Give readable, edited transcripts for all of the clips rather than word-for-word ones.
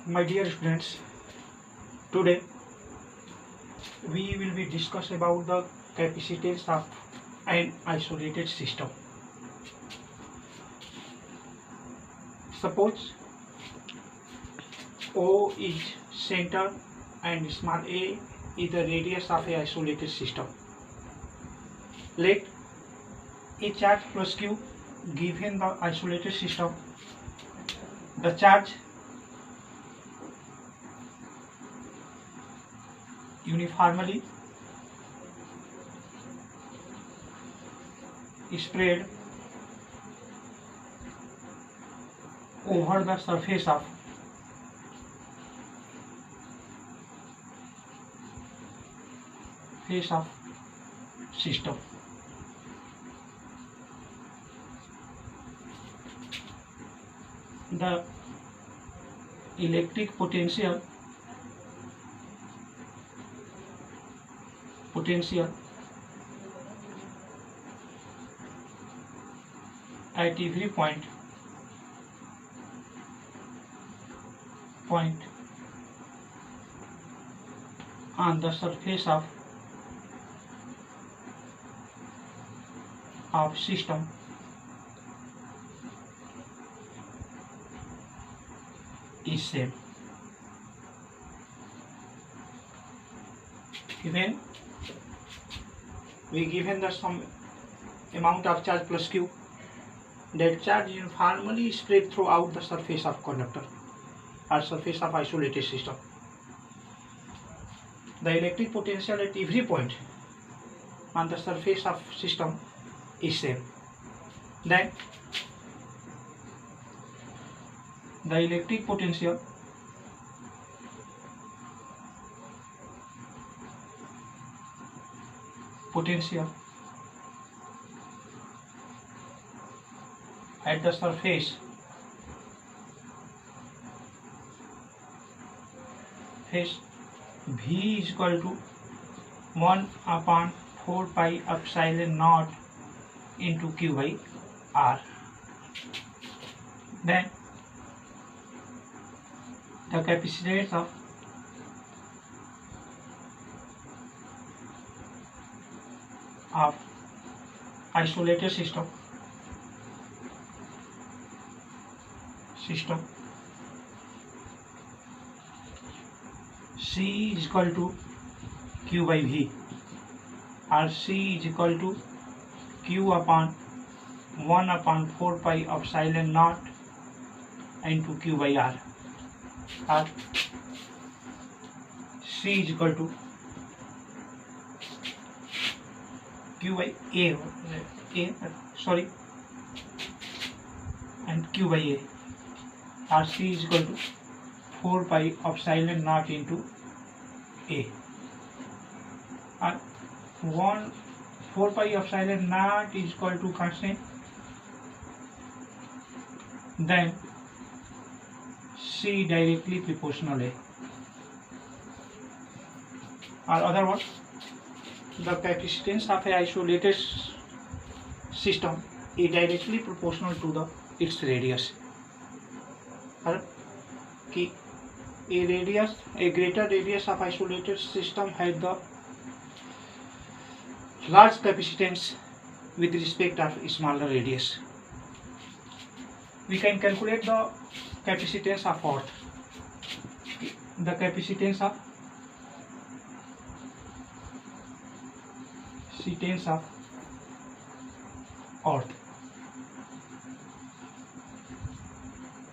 My dear students, today we will be discuss about the capacitance of an isolated system. Suppose O is center and small a is the radius of a isolated system. Let a charge plus q given the isolated system. The charge uniformly spread over the surface of system. The electric potential at every point on the surface of system is same. Even we given the some amount of charge plus q, that charge uniformly spread throughout the surface of conductor or surface of isolated system. The electric potential at every point on the surface of system is same. Then the electric potential at the surface V is equal to 1 upon 4 pi epsilon naught into Q by R. Then the capacitance of isolated system C is equal to Q by V, or C is equal to Q upon 1 upon 4 pi epsilon naught into Q by R, or C is equal to Q by and Q by A, or C is equal to 4 pi epsilon naught into A, or 4 pi epsilon naught is equal to constant. Then C directly proportional A, or other words, the capacitance of a isolated system is directly proportional to its radius. A greater radius of isolated system has the large capacitance with respect of smaller radius. We can calculate the capacitance of Earth. The capacitance of Earth.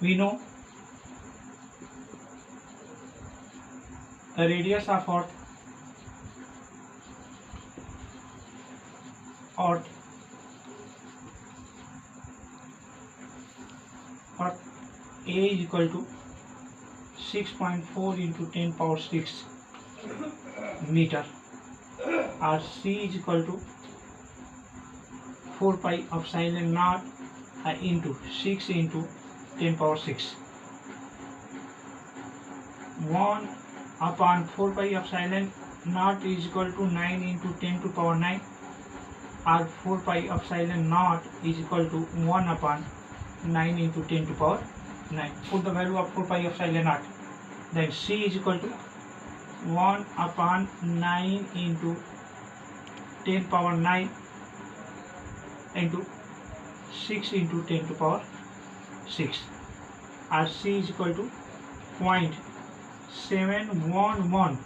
We know the radius of Earth A is equal to 6.4 into 10 power 6 meter, or C is equal to 4 pi epsilon naught into 6 into 10 power 6. 1 upon 4 pi epsilon naught is equal to 9 into 10 to power 9, or 4 pi epsilon naught is equal to 1 upon 9 into 10 to power 9. Put the value of 4 pi epsilon naught. then C is equal to 1 upon 9 into 10 power 9 into 6 into 10 to power 6, as C is equal to 0.711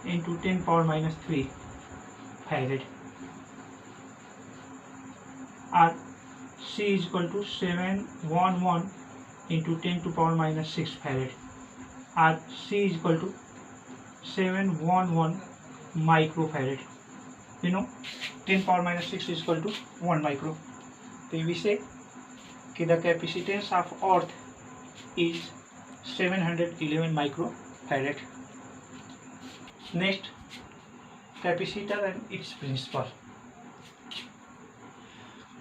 into 10 power minus 3 farad, or C is equal to 711 into 10 to power minus 6 farad, or C is equal to 711 microfarad. You know 10 power minus 6 is equal to 1 micro. So we say the capacitance of earth is 711 microfarad. Next, capacitor and its principle.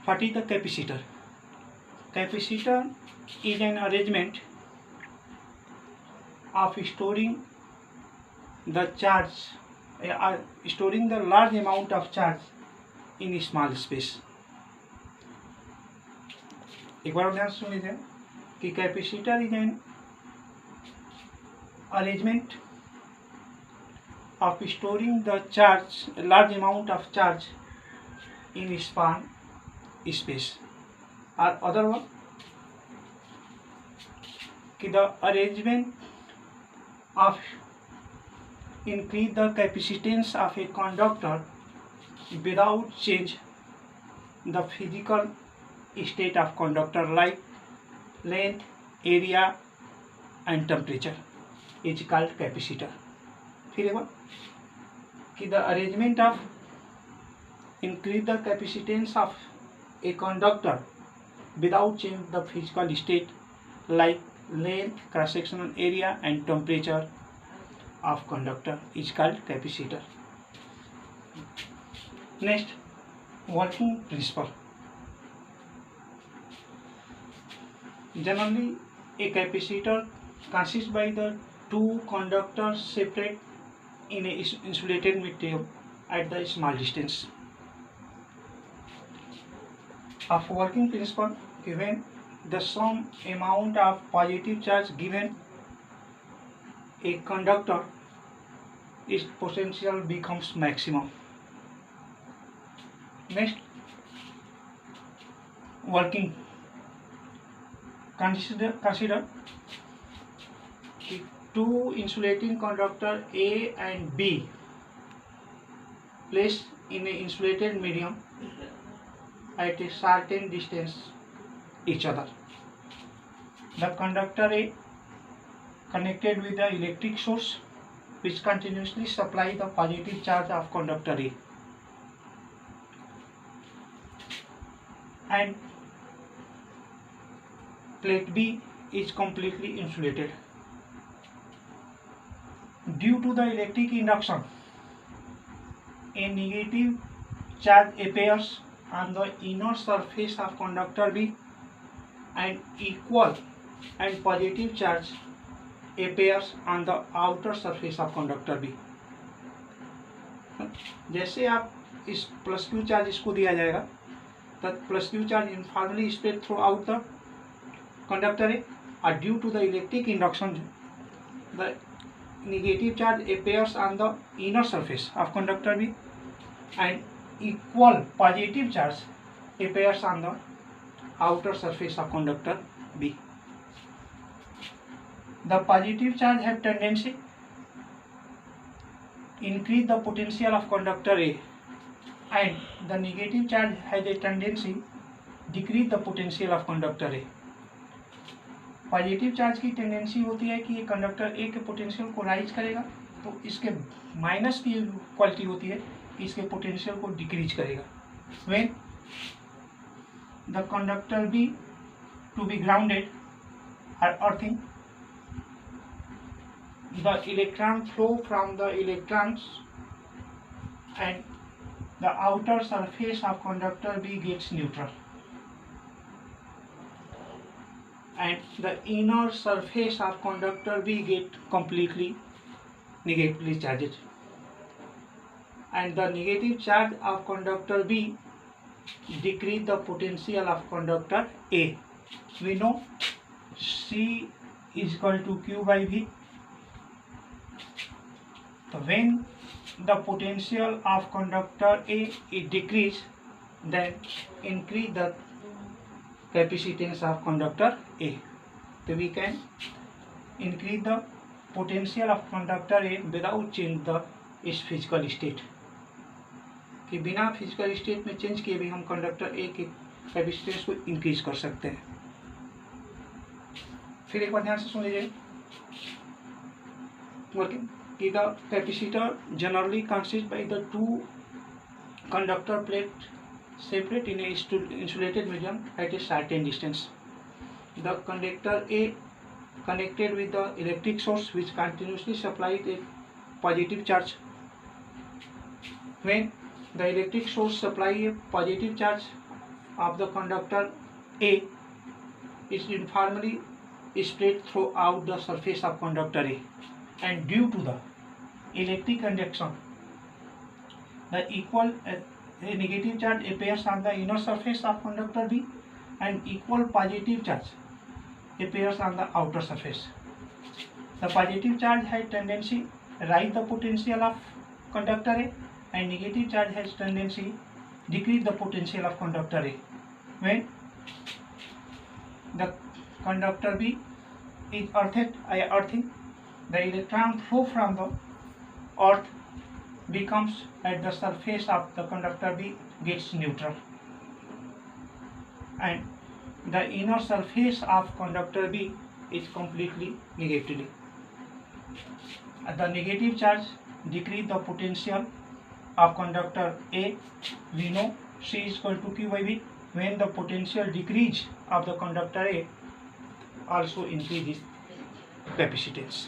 What is the capacitor? Capacitor is an arrangement of storing the charge, storing the large amount of charge in a small space. एक बार ध्यान सुन लीजिए कि capacitor is an arrangement of storing the charge, a large amount of charge in span space, or other one the arrangement of increase the capacitance of a conductor without change the physical state of conductor like length, area and temperature is called capacitor. फिर एक बार कि the arrangement of increase the capacitance of a conductor without change the physical state like length, cross-sectional area and temperature of conductor is called capacitor. Next, working principle. Generally, a capacitor consists by the two conductors separate in a insulated material at the small distance. Of working principle, given the sum amount of positive charge given a conductor, its potential becomes maximum. Next, working. Consider two insulating conductor A and B placed in an insulated medium at a certain distance each other. The conductor A connected with the electric source which continuously supply the positive charge of conductor A, and plate B is completely insulated. Due to the electric induction, a negative charge appears on the inner surface of conductor B and equal and positive charge appears on the outer surface of conductor B. जैसे आप इस plus Q charge इसको दिया जाएगा तो plus Q charge uniformly spread throughout the conductor A, or due to the electric induction the negative charge appears on the inner surface of conductor B and equal positive charge appears on the outer surface of conductor B. The positive charge have tendency increase the potential of conductor A and the negative charge has a tendency decrease the potential of conductor A. Positive charge की tendency होती है कि ये conductor A के potential को rise करेगा, तो इसके माइनस की क्वालिटी होती है कि इसके पोटेंशियल को डिक्रीज करेगा. When the conductor be to be grounded और earthing, the electron flow from the electrons and the outer surface of conductor B gets neutral and the inner surface of conductor B get completely negatively charged, and the negative charge of conductor B decrease the potential of conductor A. We know C is equal to Q by V, So when the potential of conductor A is decreased, then increase the capacitance of conductor A. So we can increase the potential of conductor A without change the its physical state. कि बिना physical state में change किए भी हम conductor A के capacitance को increase कर सकते हैं. फिर एक बार ध्यान से सुन लीजिए. वर्किंग कि the capacitor generally consist by the two conductor plate separate in a insulated medium at a certain distance. The conductor A connected with the electric source which continuously supplies a positive charge. When the electric source supplies a positive charge of the conductor A is uniformly spread throughout the surface of conductor A, and due to the electric conduction, the equal a negative charge appears on the inner surface of conductor B and equal positive charge appears on the outer surface. The positive charge has tendency rise the potential of conductor A and negative charge has tendency decrease the potential of conductor A. When the conductor B is earthing, the electron flow from the earth becomes at the surface of the conductor B gets neutral, and the inner surface of conductor B is completely negatively. The negative charge decrease the potential of conductor A. We know C is equal to Q by V. When the potential decrease of the conductor A, also increases capacitance.